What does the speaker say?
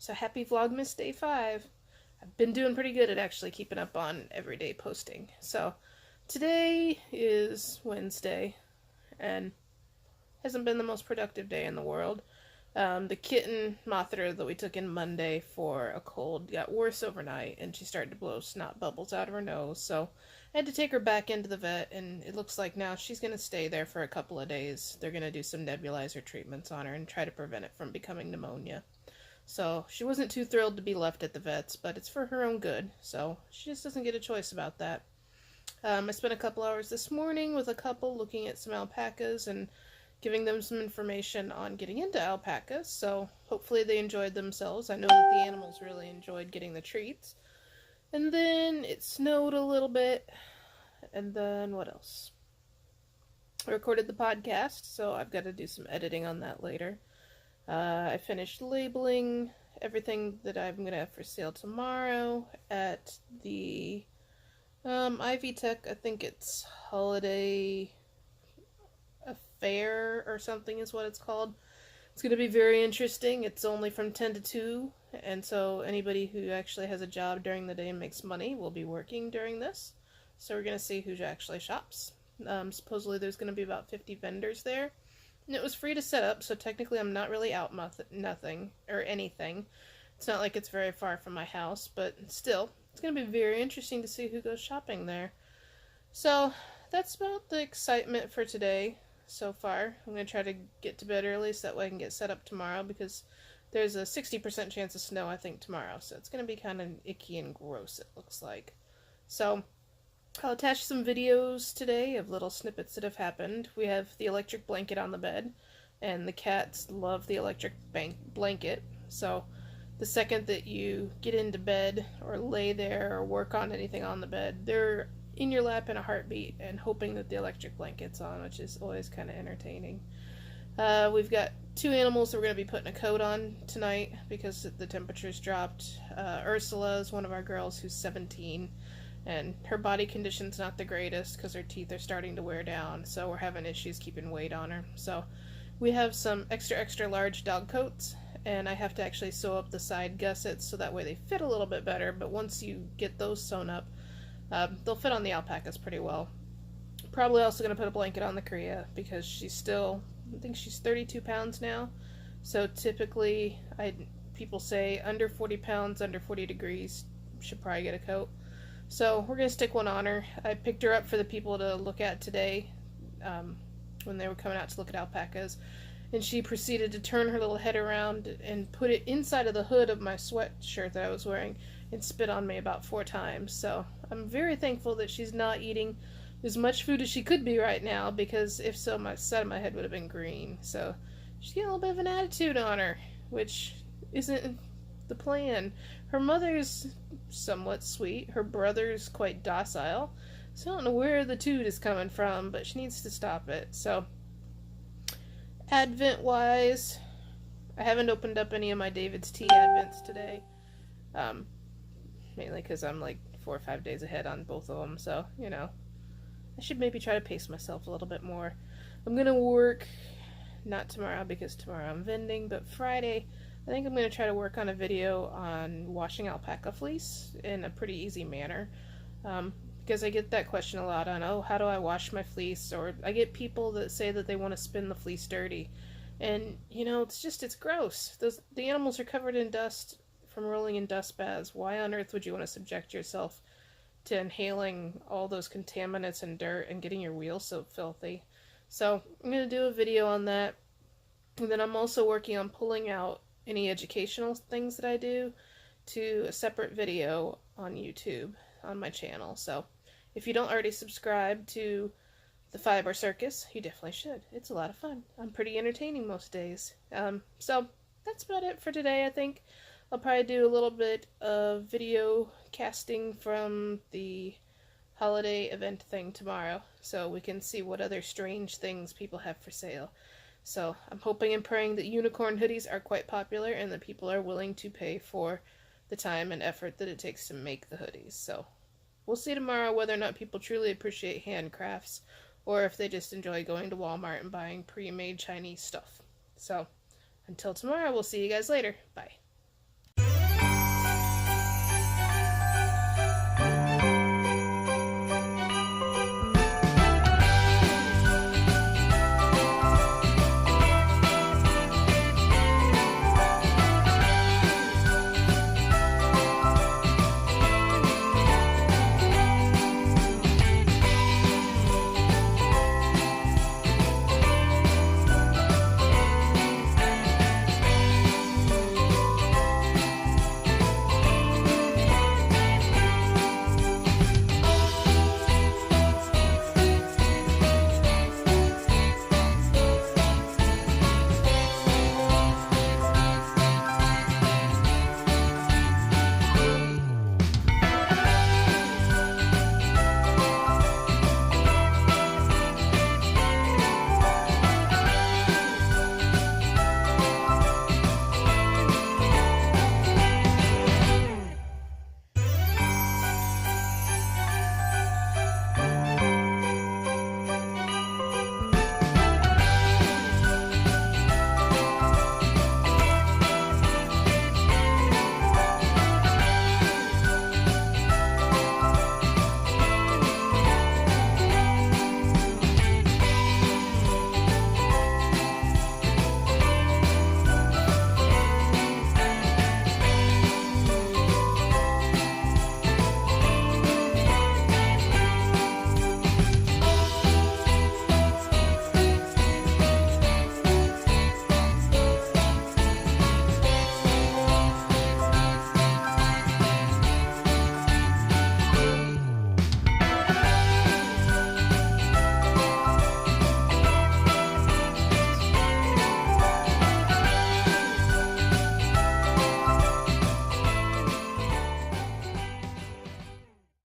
So happy Vlogmas Day 5. I've been doing pretty good at actually keeping up on everyday posting. So today is Wednesday and hasn't been the most productive day in the world. The kitten motheter that we took in Monday for a cold got worse overnight and she started to blow snot bubbles out of her nose. So I had to take her back into the vet, and it looks like now she's going to stay there for a couple of days. They're going to do some nebulizer treatments on her and try to prevent it from becoming pneumonia. So she wasn't too thrilled to be left at the vet's, but it's for her own good, so she just doesn't get a choice about that. I spent a couple hours this morning with a couple looking at some alpacas and giving them some information on getting into alpacas, so hopefully they enjoyed themselves. I know that the animals really enjoyed getting the treats. And then it snowed a little bit, and then what else? I recorded the podcast, so I've got to do some editing on that later. I finished labeling everything that I'm going to have for sale tomorrow at the Ivy Tech. I think it's Holiday Affair or something is what it's called. It's going to be very interesting. It's only from 10 to 2, and so anybody who actually has a job during the day and makes money will be working during this. So we're going to see who actually shops. Supposedly there's going to be about 50 vendors there. And it was free to set up, so technically I'm not really out nothing or anything. It's not like it's very far from my house, but still, it's going to be very interesting to see who goes shopping there. So that's about the excitement for today so far. I'm going to try to get to bed early so that way I can get set up tomorrow, because there's a 60% chance of snow, I think, tomorrow. So it's going to be kind of icky and gross, it looks like. So I'll attach some videos today of little snippets that have happened. We have the electric blanket on the bed, and the cats love the electric blanket. So the second that you get into bed or lay there or work on anything on the bed, they're in your lap in a heartbeat and hoping that the electric blanket's on, which is always kind of entertaining. We've got 2 animals that we're going to be putting a coat on tonight because the temperature's dropped. Ursula is one of our girls who's 17. And her body condition's not the greatest because her teeth are starting to wear down, so we're having issues keeping weight on her. So we have some extra large dog coats, and I have to actually sew up the side gussets so that way they fit a little bit better, but once you get those sewn up, they'll fit on the alpacas pretty well. Probably also going to put a blanket on the Korea because she's still, I think she's 32 pounds now, so typically people say under 40 pounds, under 40 degrees, should probably get a coat. So we're going to stick one on her. I picked her up for the people to look at today when they were coming out to look at alpacas. And she proceeded to turn her little head around and put it inside of the hood of my sweatshirt that I was wearing and spit on me about 4 times. So I'm very thankful that she's not eating as much food as she could be right now, because if so, my side of my head would have been green. So she's getting a little bit of an attitude on her, which isn't the plan. Her mother's somewhat sweet. Her brother's quite docile. So I don't know where the toot is coming from, but she needs to stop it. So, Advent-wise, I haven't opened up any of my David's Tea Advents today. Mainly because I'm like 4 or 5 days ahead on both of them. So, you know, I should maybe try to pace myself a little bit more. I'm going to work, not tomorrow because tomorrow I'm vending, but Friday I think I'm going to try to work on a video on washing alpaca fleece in a pretty easy manner, because I get that question a lot on, oh, how do I wash my fleece? Or I get people that say that they want to spin the fleece dirty, and you know, it's gross. The animals are covered in dust from rolling in dust baths. Why on earth would you want to subject yourself to inhaling all those contaminants and dirt and getting your wheels so filthy? So I'm going to do a video on that, and then I'm also working on pulling out any educational things that I do to a separate video on YouTube on my channel. So if you don't already subscribe to the Fiber Circus, you definitely should. It's a lot of fun. I'm pretty entertaining most days. So that's about it for today, I think. I'll probably do a little bit of video casting from the holiday event thing tomorrow, so we can see what other strange things people have for sale. So I'm hoping and praying that unicorn hoodies are quite popular and that people are willing to pay for the time and effort that it takes to make the hoodies. So we'll see tomorrow whether or not people truly appreciate handcrafts or if they just enjoy going to Walmart and buying pre-made Chinese stuff. So until tomorrow, we'll see you guys later. Bye.